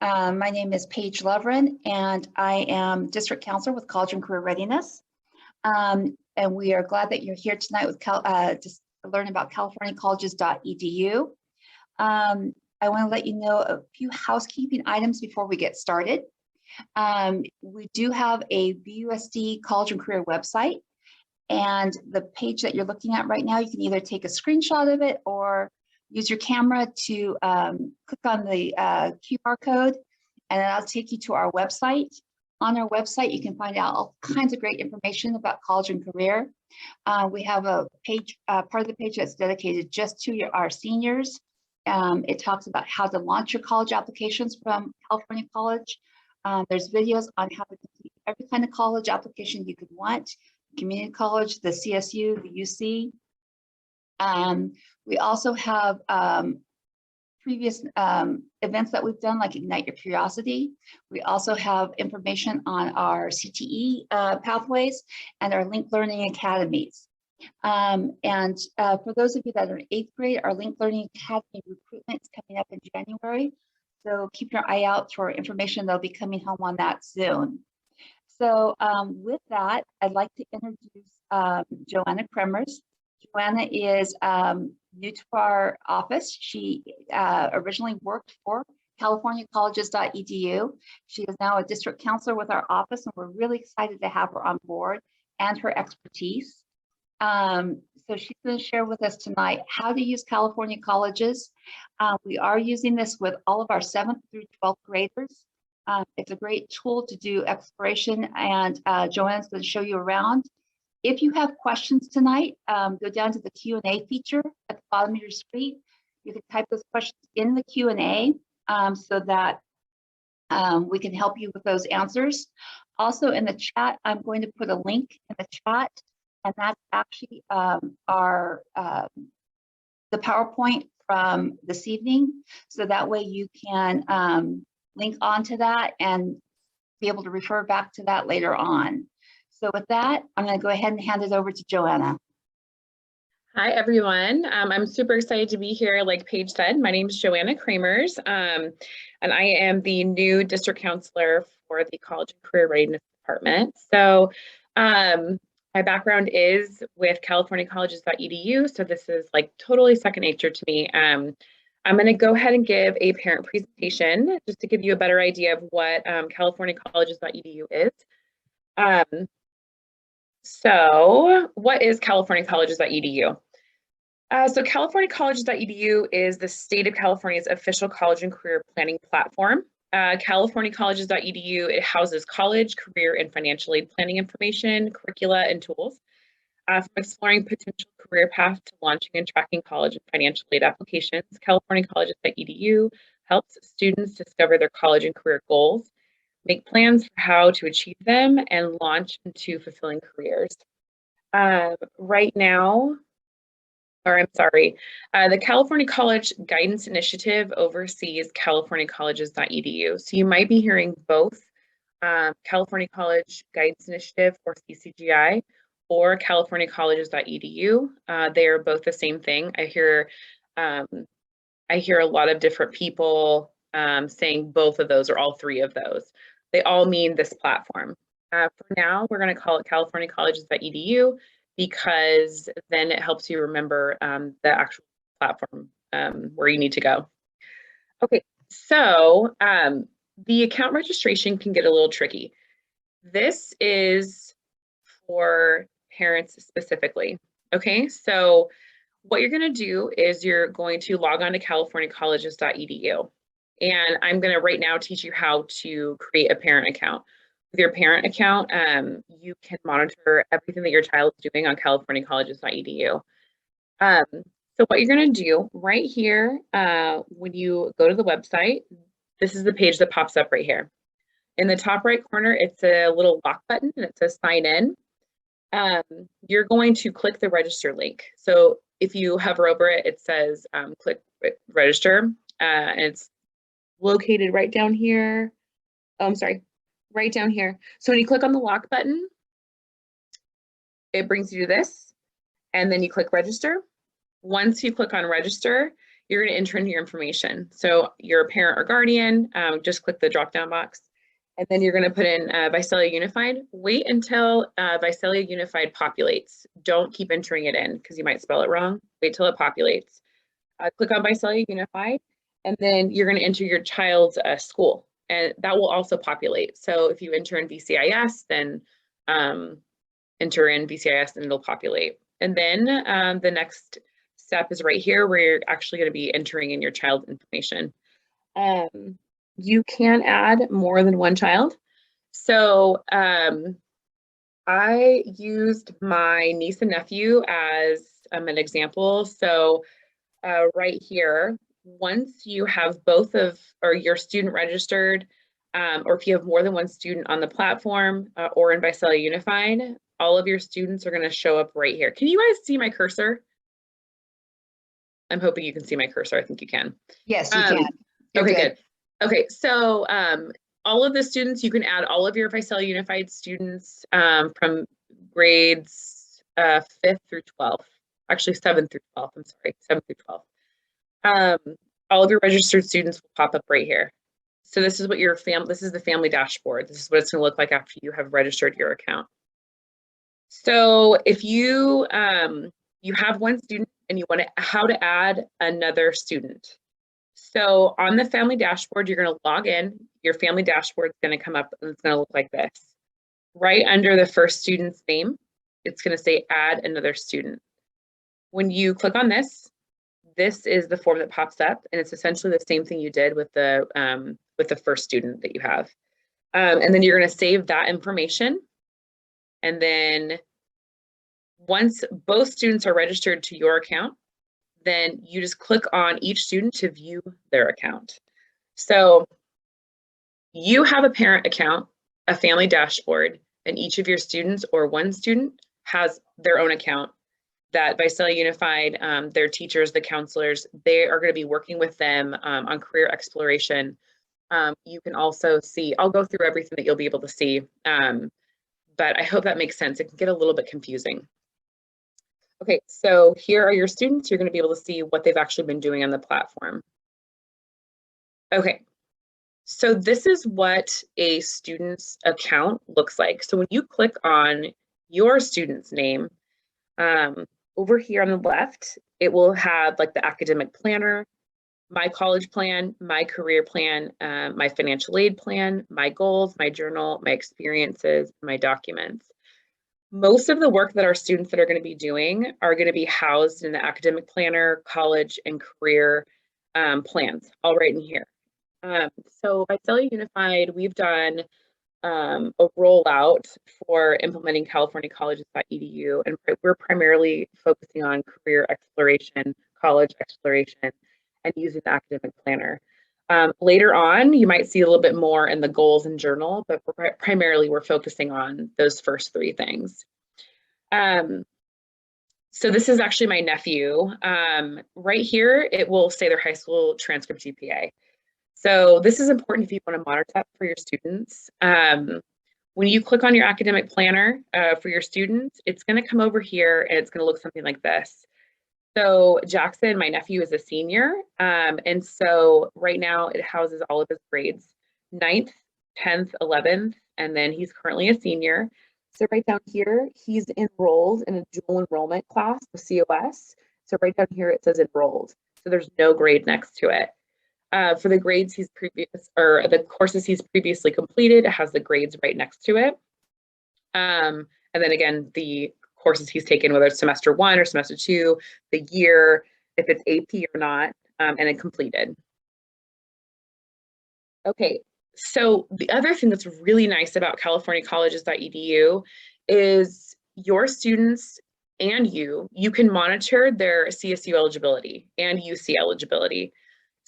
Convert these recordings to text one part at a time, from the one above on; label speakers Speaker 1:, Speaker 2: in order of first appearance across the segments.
Speaker 1: My name is Paige Lovren, and I am District Counselor with College and Career Readiness. And we are glad that you're here tonight with just to learn about californiacolleges.edu. I want to let you know a few housekeeping items before we get started. We do have a BUSD College and Career website, and the page that you're looking at right now, you can either take a screenshot of it or use your camera to click on the QR code, and that'll take you to our website. On our website, you can find out all kinds of great information about college and career. We have a page, part of the page that's dedicated just to our seniors. It talks about how to launch your college applications from California College. There's videos on how to complete every kind of college application you could want, community college, the CSU, the UC. We also have previous events that we've done, like Ignite Your Curiosity. We also have information on our CTE pathways and our Linked Learning Academies. For those of you that are in 8th grade, our Linked Learning Academy recruitment is coming up in January. So keep your eye out for information that'll be coming home on that soon. So with that, I'd like to introduce Joanna Kremers. Joanna is new to our office. She originally worked for californiacolleges.edu. She is now a district counselor with our office, and we're really excited to have her on board and her expertise. So she's going to share with us tonight how to use California Colleges. We are using this with all of our 7th through 12th graders. It's a great tool to do exploration, and Joanna's going to show you around. If you have questions tonight, go down to the Q&A feature at the bottom of your screen. You can type those questions in the Q&A so that we can help you with those answers. Also in the chat, I'm going to put a link in the chat, and that's actually the PowerPoint from this evening. So that way you can link onto that and be able to refer back to that later on. So with that, I'm going to go ahead and hand it over to Joanna.
Speaker 2: Hi, everyone. I'm super excited to be here. Like Paige said, my name is Joanna Kremers, and I am the new district counselor for the College and Career Readiness Department. So my background is with californiacolleges.edu, so this is like totally second nature to me. I'm going to go ahead and give a parent presentation just to give you a better idea of what californiacolleges.edu is. So what is californiacolleges.edu? So californiacolleges.edu is the state of California's official college and career planning platform. Californiacolleges.edu, it houses college, career, and financial aid planning information, curricula, and tools. From exploring potential career paths to launching and tracking college and financial aid applications, californiacolleges.edu helps students discover their college and career goals, make plans for how to achieve them, and launch into fulfilling careers. Right now, the California College Guidance Initiative oversees californiacolleges.edu. So you might be hearing both California College Guidance Initiative, or CCGI, or californiacolleges.edu. They are both the same thing. I hear a lot of different people saying both of those or all three of those. They all mean this platform. For now, we're going to call it californiacolleges.edu because then it helps you remember the actual platform where you need to go. Okay, so the account registration can get a little tricky. This is for parents specifically. Okay, so what you're going to do is you're going to log on to californiacolleges.edu. And I'm going to right now teach you how to create a parent account. With your parent account, you can monitor everything that your child is doing on californiacolleges.edu. So what you're going to do right here, when you go to the website, this is the page that pops up right here. In the top right corner, it's a little lock button and it says sign in. You're going to click the register link. So if you hover over it, it says click register, and it's located right down here. Oh, I'm sorry, right down here. So when you click on the lock button, it brings you to this, and then you click register. Once you click on register, you're going to enter in your information. So you're a parent or guardian, just click the drop-down box. And then you're going to put in Visalia Unified. Wait until Visalia Unified populates. Don't keep entering it in because you might spell it wrong. Wait till it populates. Click on Visalia Unified, and then you're going to enter your child's school, and that will also populate. So if you enter in VCIS, then enter in VCIS and it'll populate. And then the next step is right here where you're actually going to be entering in your child's information. You can add more than one child. So I used my niece and nephew as an example. So right here, once you have both of or your student registered, or if you have more than one student on the platform or in Visalia Unified, all of your students are going to show up right here. Can you guys see my cursor? I'm hoping you can see my cursor. I think you can.
Speaker 1: Yes, you can.
Speaker 2: Okay, good. Okay, so all of the students, you can add all of your Visalia Unified students from grades 5th through 12th. Actually 7th through 12th, I'm sorry, 7th through 12th. All of your registered students will pop up right here. So this is what your this is the family dashboard. This is what it's going to look like after you have registered your account. So if you you have one student and you want to how to add another student. So on the family dashboard, you're going to log in. Your family dashboard is going to come up and it's going to look like this. Right under the first student's name, it's going to say add another student. When you click on this, this is the form that pops up, and it's essentially the same thing you did with the first student that you have. And then you're going to save that information. And then once both students are registered to your account, then you just click on each student to view their account. So you have a parent account, a family dashboard, and each of your students or one student has their own account that Visalia Unified, their teachers, the counselors, they are going to be working with them on career exploration. You can also see, I'll go through everything that you'll be able to see, but I hope that makes sense. It can get a little bit confusing. Okay, so here are your students. You're going to be able to see what they've actually been doing on the platform. Okay, so this is what a student's account looks like. So when you click on your student's name, over here on the left, it will have like the academic planner, my college plan, my career plan, my financial aid plan, my goals, my journal, my experiences, my documents. Most of the work that our students that are going to be doing are going to be housed in the academic planner, college, and career plans, all right in here. So Visalia Unified, we've done a rollout for implementing CaliforniaColleges.edu, and we're primarily focusing on career exploration, college exploration, and using the academic planner. Later on, you might see a little bit more in the goals and journal, but primarily we're focusing on those first three things. So this is actually my nephew. Right here, it will say their high school transcript GPA. So this is important if you want to monitor that for your students. When you click on your academic planner for your students, it's going to come over here and it's going to look something like this. So Jackson, my nephew, is a senior. And so right now it houses all of his grades, 9th, 10th, 11th, and then he's currently a senior. So right down here, he's enrolled in a dual enrollment class, the COS. So right down here, it says enrolled. So there's no grade next to it. For the grades the courses he's previously completed, it has the grades right next to it. And then again, the courses he's taken, whether it's semester 1 or semester 2, the year, if it's AP or not, and then completed. Okay, so the other thing that's really nice about CaliforniaColleges.edu is your students and you can monitor their CSU eligibility and UC eligibility.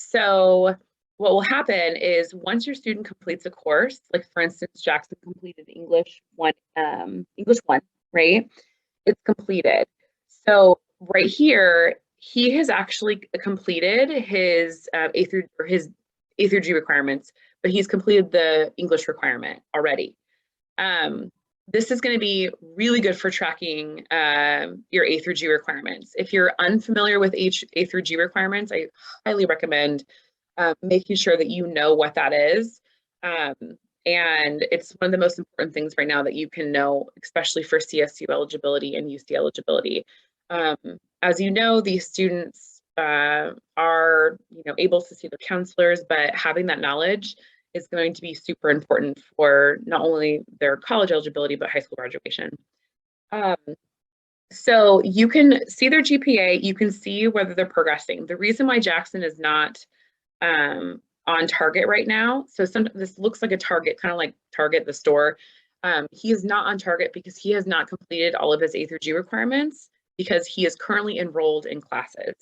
Speaker 2: So what will happen is once your student completes a course, like for instance, Jackson completed English 1, right? It's completed. So right here, he has actually completed his A through G requirements, but he's completed the English requirement already. this is going to be really good for tracking your A through G requirements. If you're unfamiliar with A through G requirements, I highly recommend making sure that you know what that is. And it's one of the most important things right now that you can know, especially for CSU eligibility and UC eligibility. As you know, these students are able to see their counselors, but having that knowledge is going to be super important for not only their college eligibility, but high school graduation. So you can see their GPA, you can see whether they're progressing. The reason why Jackson is not on target right now, so this looks like a Target, kind of like Target, the store. He is not on target because he has not completed all of his A through G requirements because he is currently enrolled in classes.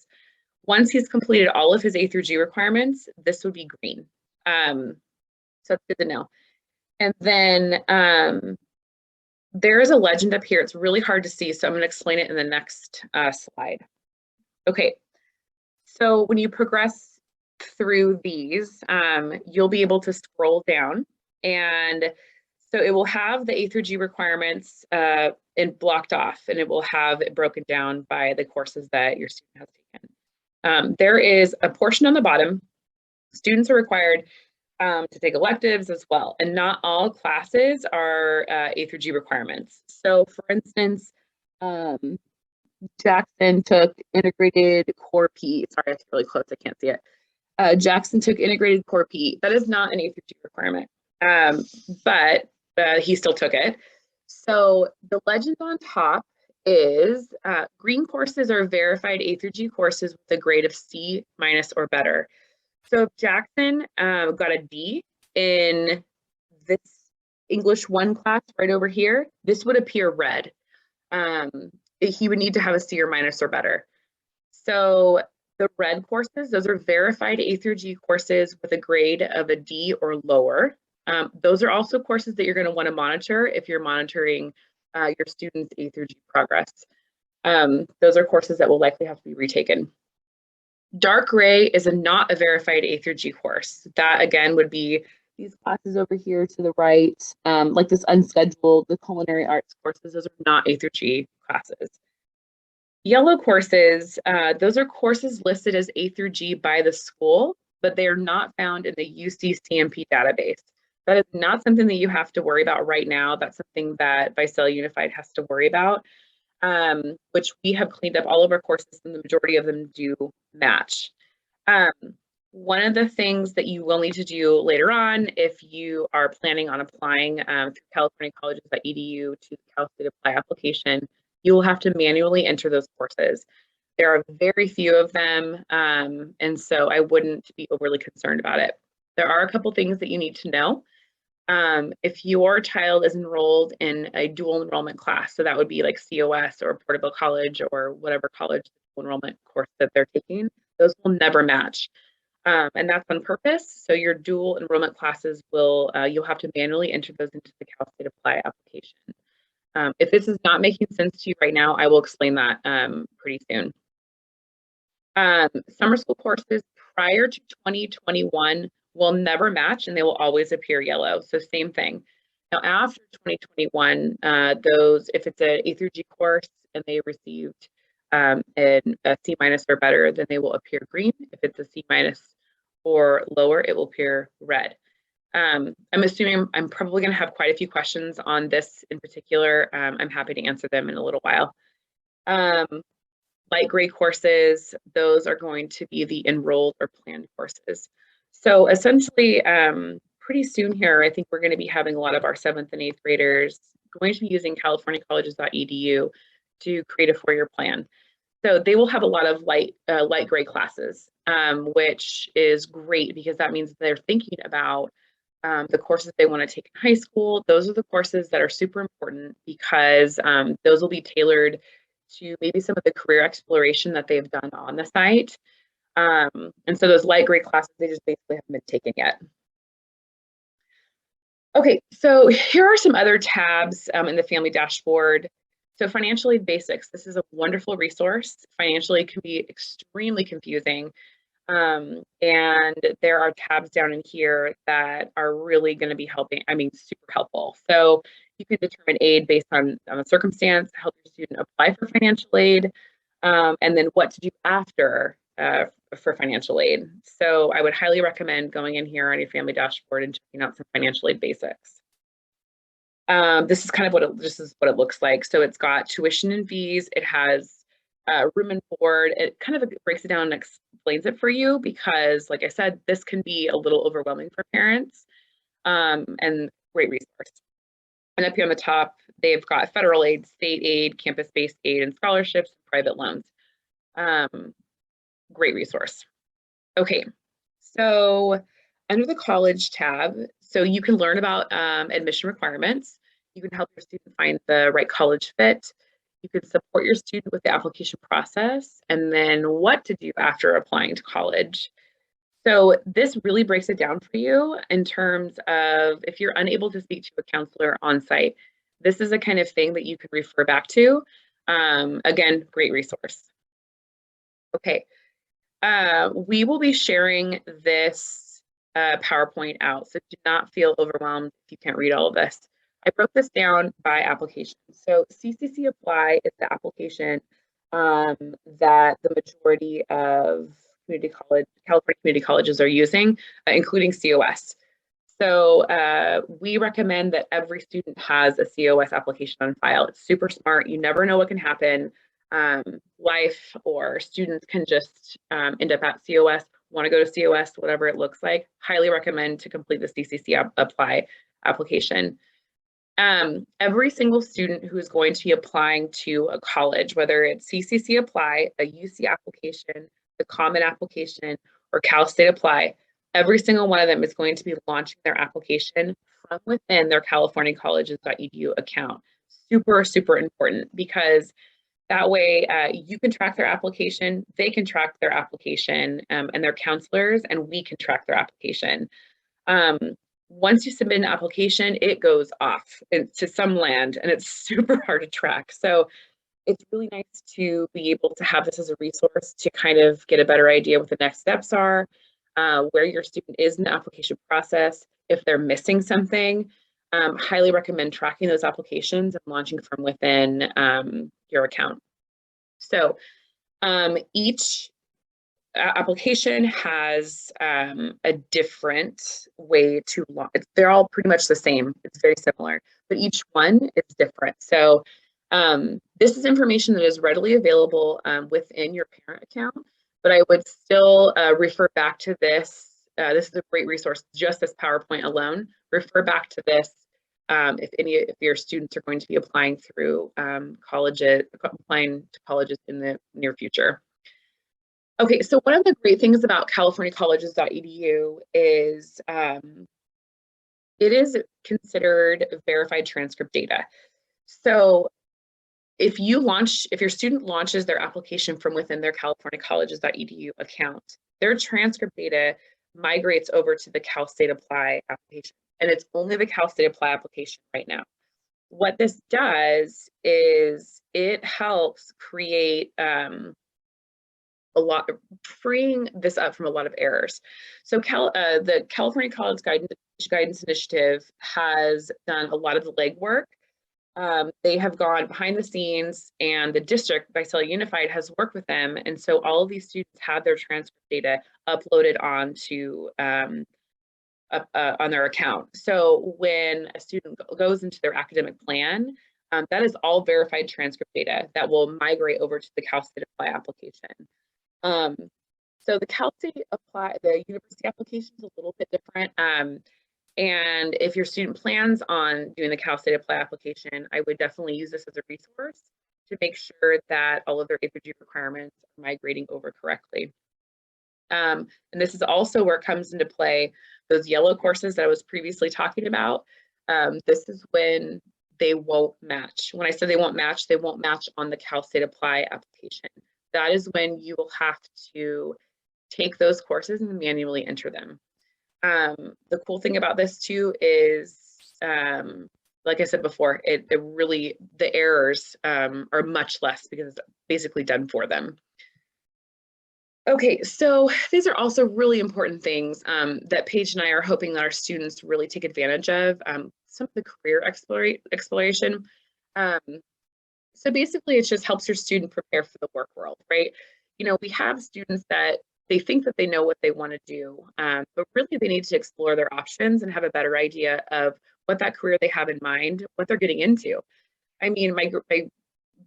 Speaker 2: Once he's completed all of his A through G requirements, this would be green. So that's good to know. And then there is a legend up here. It's really hard to see, so I'm going to explain it in the next slide. Okay, so when you progress through these, you'll be able to scroll down, and so it will have the A through G requirements and blocked off, and it will have it broken down by the courses that your student has taken. There is a portion on the bottom. Students are required to take electives as well, and not all classes are A through G requirements. So for instance, Jackson took integrated core PE. Sorry, it's really close, I can't see it. Jackson took integrated core PE. That is not an A through G requirement, but he still took it. So the legend on top is green courses are verified A through G courses with a grade of C- or better. So if Jackson got a D in this English 1 class right over here, this would appear red. He would need to have a C or minus or better. So the red courses, those are verified A through G courses with a grade of a D or lower. Those are also courses that you're going to want to monitor if you're monitoring your students' A through G progress. Those are courses that will likely have to be retaken. Dark gray is not a verified A through G course. That again would be these classes over here to the right, like this unscheduled, the culinary arts courses. Those are not A through G classes. Yellow courses, those are courses listed as A through G by the school, but they are not found in the UC CMP database. That is not something that you have to worry about right now. That's something that Visalia Unified has to worry about, which we have cleaned up all of our courses, and the majority of them do match. One of the things that you will need to do later on, if you are planning on applying through californiacolleges.edu to the Cal State Apply application, you will have to manually enter those courses. There are very few of them, and so I wouldn't be overly concerned about it. There are a couple things that you need to know. If your child is enrolled in a dual enrollment class, so that would be like COS or Porterville College or whatever college enrollment course that they're taking, those will never match. And that's on purpose. So your dual enrollment classes will, you'll have to manually enter those into the Cal State Apply application. If this is not making sense to you right now, I will explain that pretty soon. Summer school courses prior to 2021 will never match, and they will always appear yellow. So same thing. Now after 2021, those, if it's an A through G course and they received a C- or better, then they will appear green. If it's a C- or lower, it will appear red. I'm assuming I'm probably going to have quite a few questions on this in particular. I'm happy to answer them in a little while. Light gray courses, those are going to be the enrolled or planned courses. So essentially, pretty soon here, I think we're going to be having a lot of our 7th and 8th graders going to be using californiacolleges.edu to create a 4-year plan. So they will have a lot of light gray classes, which is great because that means they're thinking about the courses they want to take in high school. Those are the courses that are super important because those will be tailored to maybe some of the career exploration that they've done on the site. And so those light gray classes, they just basically haven't been taken yet. Okay, so here are some other tabs in the family dashboard. So financial aid basics, this is a wonderful resource. Financial aid can be extremely confusing. And there are tabs down in here that are really going to be helping, super helpful. So You can determine aid based on the circumstance, help your student apply for financial aid, and then what to do after for financial aid. So I would highly recommend going in here on your family dashboard and checking out some financial aid basics. This is kind of what it looks like. So it's got tuition and fees. It has room and board. It kind of breaks it down and explains it for you because, like I said, this can be a little overwhelming for parents, and great resource. And up here on the top, they've got federal aid, state aid, campus-based aid, and scholarships, private loans. Great resource. Okay, so under the college tab, so you can learn about admission requirements. You can help your student find the right college fit. You can support your student with the application process, and then what to do after applying to college. So this really breaks it down for you in terms of if you're unable to speak to a counselor on site, this is the kind of thing that you can refer back to. Again, great resource. Okay, we will be sharing this PowerPoint out, so do not feel overwhelmed if you can't read all of this. I broke this down by application. So CCC Apply is the application that the majority of California community colleges are using, including COS. So we recommend that every student has a COS application on file. It's super smart. You never know what can happen. Life or students can just end up at COS, want to go to COS, whatever it looks like. Highly recommend to complete the CCC Apply application. Every single student who is going to be applying to a college, whether it's CCC Apply, a UC application, the Common application, or Cal State Apply, every single one of them is going to be launching their application from within their californiacolleges.edu account. Super, super important because that way you can track their application, they can track their application, and their counselors, and we can track their application. Once you submit an application, it goes off to some land and it's super hard to track. So it's really nice to be able to have this as a resource to kind of get a better idea what the next steps are, where your student is in the application process, if they're missing something. Highly recommend tracking those applications and launching from within your account. So each application has a different way to launch. They're all pretty much the same. It's very similar, but each one is different. So this is information that is readily available within your parent account, but I would still refer back to this. This is a great resource, just this PowerPoint alone. Refer back to this if your students are going to be applying through applying to colleges in the near future. Okay, so one of the great things about californiacolleges.edu is it is considered verified transcript data. So if your student launches their application from within their californiacolleges.edu account, their transcript data migrates over to the Cal State Apply application, and it's only the Cal State Apply application right now. What this does is it helps create freeing this up from a lot of errors. So the California College Guidance Initiative has done a lot of the legwork. They have gone behind the scenes, and the district, Visalia Unified, has worked with them. And so all of these students have their transcript data uploaded onto on their account. So when a student goes into their academic plan, that is all verified transcript data that will migrate over to the Cal State Apply application. So the Cal State Apply, the university application is a little bit different. And if your student plans on doing the Cal State Apply application, I would definitely use this as a resource to make sure that all of their APG requirements are migrating over correctly. And this is also where it comes into play those yellow courses that I was previously talking about. This is when they won't match. When I say they won't match on the Cal State Apply application. That is when you will have to take those courses and manually enter them. The cool thing about this too is, like I said before, the errors are much less because it's basically done for them. Okay, so these are also really important things that Paige and I are hoping that our students really take advantage of. some of the career exploration. So basically, it just helps your student prepare for the work world, right? You know, we have students that they think that they know what they want to do, but really they need to explore their options and have a better idea of what that career they have in mind, what they're getting into. I mean, my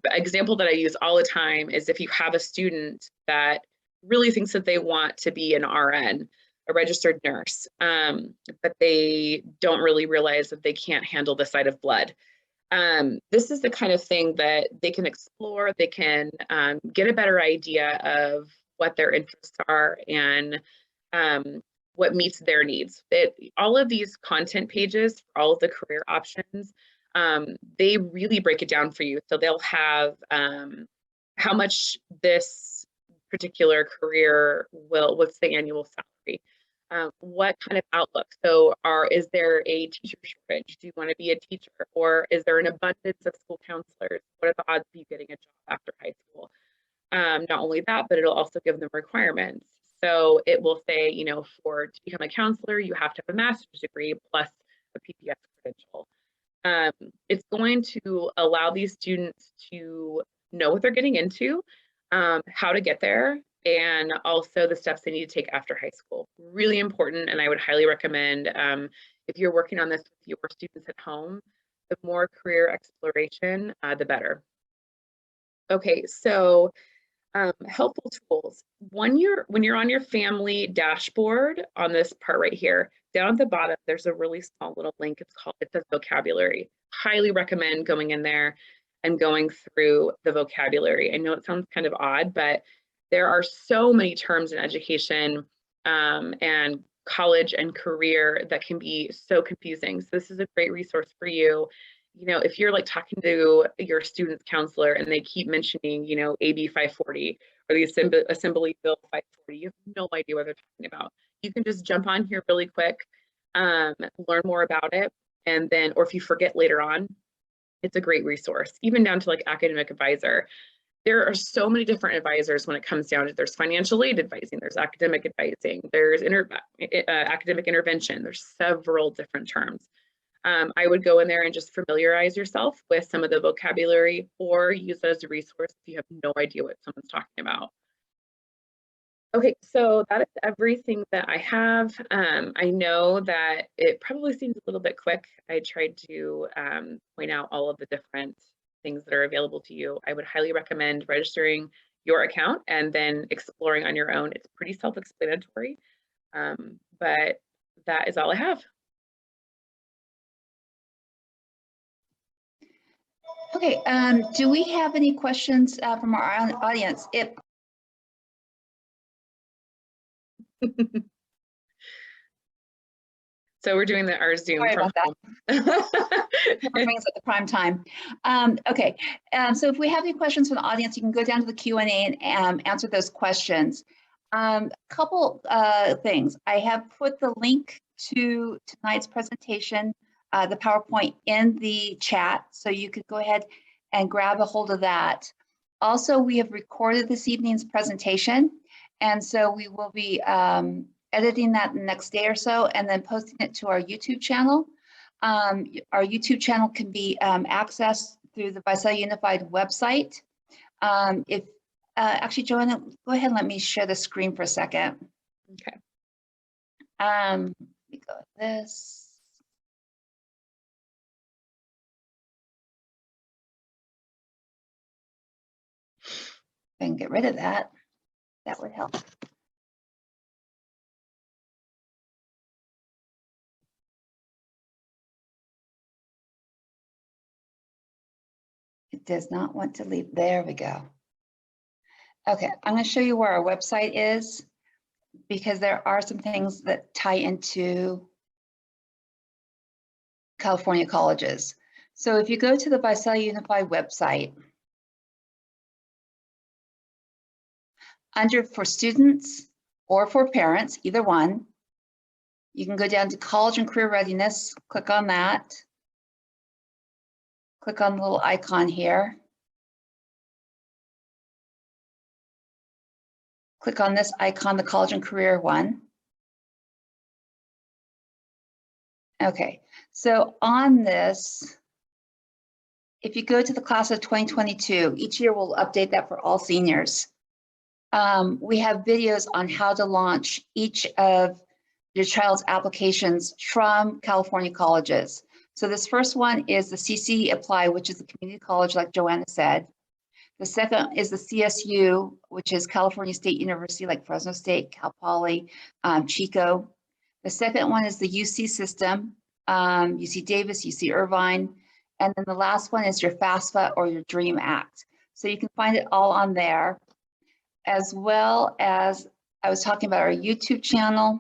Speaker 2: example that I use all the time is if you have a student that really thinks that they want to be an RN, a registered nurse, but they don't really realize that they can't handle the sight of blood. This is the kind of thing that they can explore. They can get a better idea of what their interests are and what meets their needs. All of these content pages for all of the career options, they really break it down for you. So they'll have how much this particular career what's the annual salary? What kind of outlook? So is there a teacher shortage? Do you want to be a teacher? Or is there an abundance of school counselors? What are the odds of you getting a job after high school? Not only that, but it'll also give them requirements. So it will say, you know, to become a counselor, you have to have a master's degree plus a PPS credential. It's going to allow these students to know what they're getting into, how to get there, and also the steps they need to take after high school. Really important, and I would highly recommend if you're working on this with your students at home, the more career exploration, the better. Okay, so helpful tools. When you're on your family dashboard on this part right here, down at the bottom, there's a really small little link. It says vocabulary. Highly recommend going in there and going through the vocabulary. I know it sounds kind of odd, but there are so many terms in education and college and career that can be so confusing. So this is a great resource for you. You know, if you're like talking to your student's counselor and they keep mentioning, you know, AB 540 or the Assembly Bill 540, you have no idea what they're talking about. You can just jump on here really quick, learn more about it, and then, or if you forget later on, it's a great resource, even down to like academic advisor. There are so many different advisors when it comes down to, there's financial aid advising, there's academic advising, there's academic intervention, there's several different terms. I would go in there and just familiarize yourself with some of the vocabulary or use it as a resource if you have no idea what someone's talking about. Okay, so that is everything that I have. I know that it probably seems a little bit quick. I tried to point out all of the different things that are available to you. I would highly recommend registering your account and then exploring on your own. It's pretty self-explanatory, but that is all I have.
Speaker 1: Okay, do we have any questions from our audience?
Speaker 2: So we're doing our Zoom from home.
Speaker 1: Brings at the prime time. Okay, so if we have any questions from the audience, you can go down to the Q&A and answer those questions. Couple things. I have put the link to tonight's presentation, the PowerPoint, in the chat, so you could go ahead and grab a hold of that. Also, we have recorded this evening's presentation, and so we will be editing that the next day or so and then posting it to our YouTube channel. Our YouTube channel can be accessed through the Visalia Unified website. Actually, Joanna, go ahead and let me share the screen for a second.
Speaker 2: Okay.
Speaker 1: Let me go with this. If I can get rid of that, that would help. It does not want to leave. There we go. Okay, I'm going to show you where our website is, because there are some things that tie into California colleges. So if you go to the Visalia Unified website, under for students or for parents, either one, you can go down to college and career readiness, click on that. Click on the little icon here. Click on this icon, the college and career one. Okay, so on this, if you go to the class of 2022, each year we'll update that for all seniors. We have videos on how to launch each of your child's applications from California colleges. So this first one is the CC Apply, which is a community college, like Joanna said. The second is the CSU, which is California State University, like Fresno State, Cal Poly, Chico. The second one is the UC system, UC Davis, UC Irvine. And then the last one is your FAFSA or your DREAM Act. So you can find it all on there, as well as I was talking about our YouTube channel.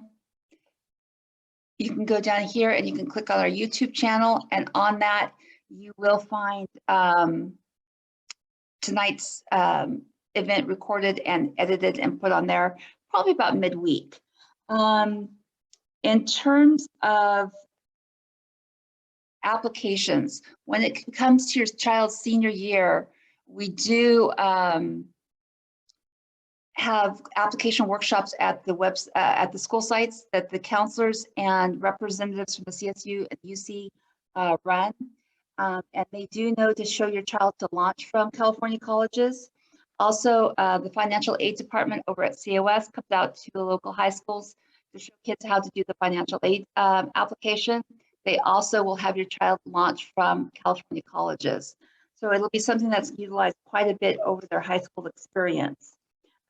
Speaker 1: You can go down here and you can click on our YouTube channel, and on that you will find tonight's event recorded and edited and put on there probably about midweek. In terms of applications, when it comes to your child's senior year, we do have application workshops at the school sites that the counselors and representatives from the CSU and UC run. And they do know to show your child to launch from California colleges. Also, the financial aid department over at COS comes out to the local high schools to show kids how to do the financial aid application. They also will have your child launch from California colleges. So it'll be something that's utilized quite a bit over their high school experience.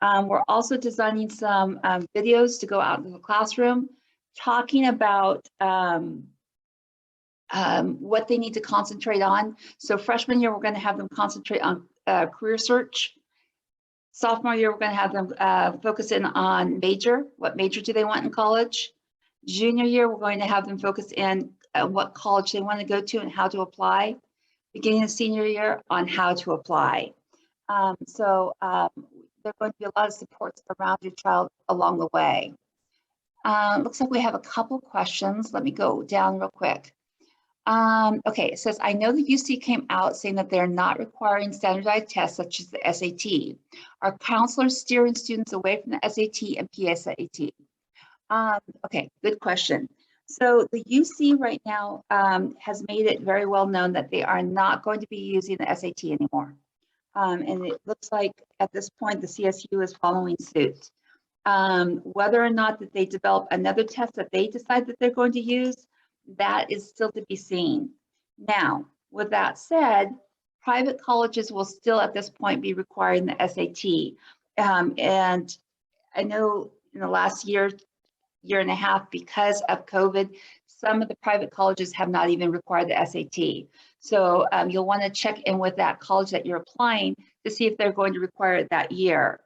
Speaker 1: We're also designing some videos to go out into the classroom, talking about what they need to concentrate on. So freshman year, we're going to have them concentrate on career search. Sophomore year, we're going to have them focus in on major. What major do they want in college? Junior year, we're going to have them focus in what college they want to go to and how to apply. Beginning of senior year, on how to apply. There are going to be a lot of supports around your child along the way. Looks like we have a couple questions. Let me go down real quick. Okay, it says, I know the UC came out saying that they're not requiring standardized tests such as the SAT. Are counselors steering students away from the SAT and PSAT? Okay, good question. So the UC right now has made it very well known that they are not going to be using the SAT anymore. And it looks like at this point, the CSU is following suit. Whether or not that they develop another test that they decide that they're going to use, that is still to be seen. Now, with that said, private colleges will still at this point be requiring the SAT. And I know in the last year and a half, because of COVID, some of the private colleges have not even required the SAT. So you'll want to check in with that college that you're applying to see if they're going to require it that year.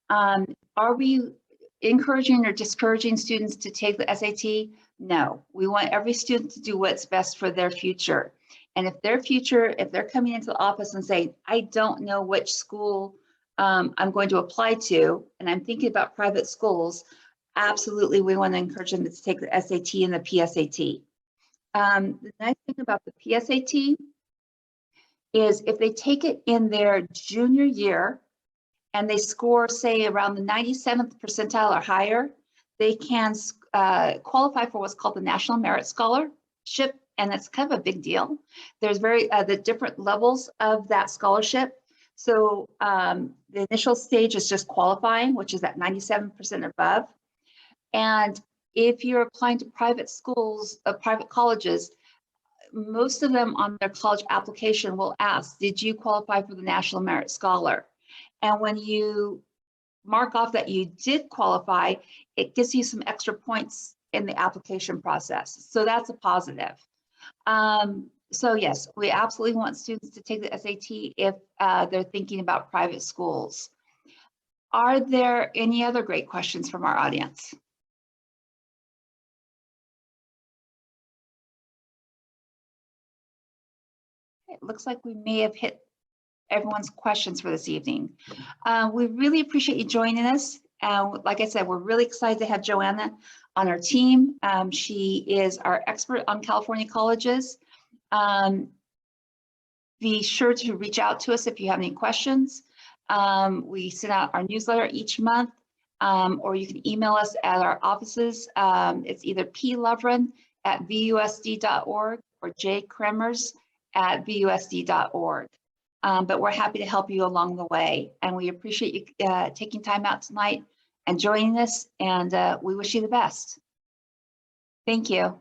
Speaker 1: Are we encouraging or discouraging students to take the SAT? No, we want every student to do what's best for their future. And if they're coming into the office and saying, I don't know which school I'm going to apply to, and I'm thinking about private schools, absolutely, we want to encourage them to take the SAT and the PSAT. The nice thing about the PSAT is if they take it in their junior year and they score, say, around the 97th percentile or higher, they can qualify for what's called the National Merit Scholarship, and it's kind of a big deal. There's the different levels of that scholarship. So the initial stage is just qualifying, which is at 97% above. And if you're applying to private schools, private colleges, most of them on their college application will ask, did you qualify for the National Merit Scholar? And when you mark off that you did qualify, it gives you some extra points in the application process. So that's a positive. So yes, we absolutely want students to take the SAT if they're thinking about private schools. Are there any other great questions from our audience? It looks like we may have hit everyone's questions for this evening. We really appreciate you joining us. Like I said, we're really excited to have Joanna on our team. She is our expert on California colleges. Be sure to reach out to us if you have any questions. We send out our newsletter each month, or you can email us at our offices. It's either plovren jkremers@vusd.org or jkremers@vusd.org. But we're happy to help you along the way. And we appreciate you taking time out tonight and joining us. And we wish you the best. Thank you.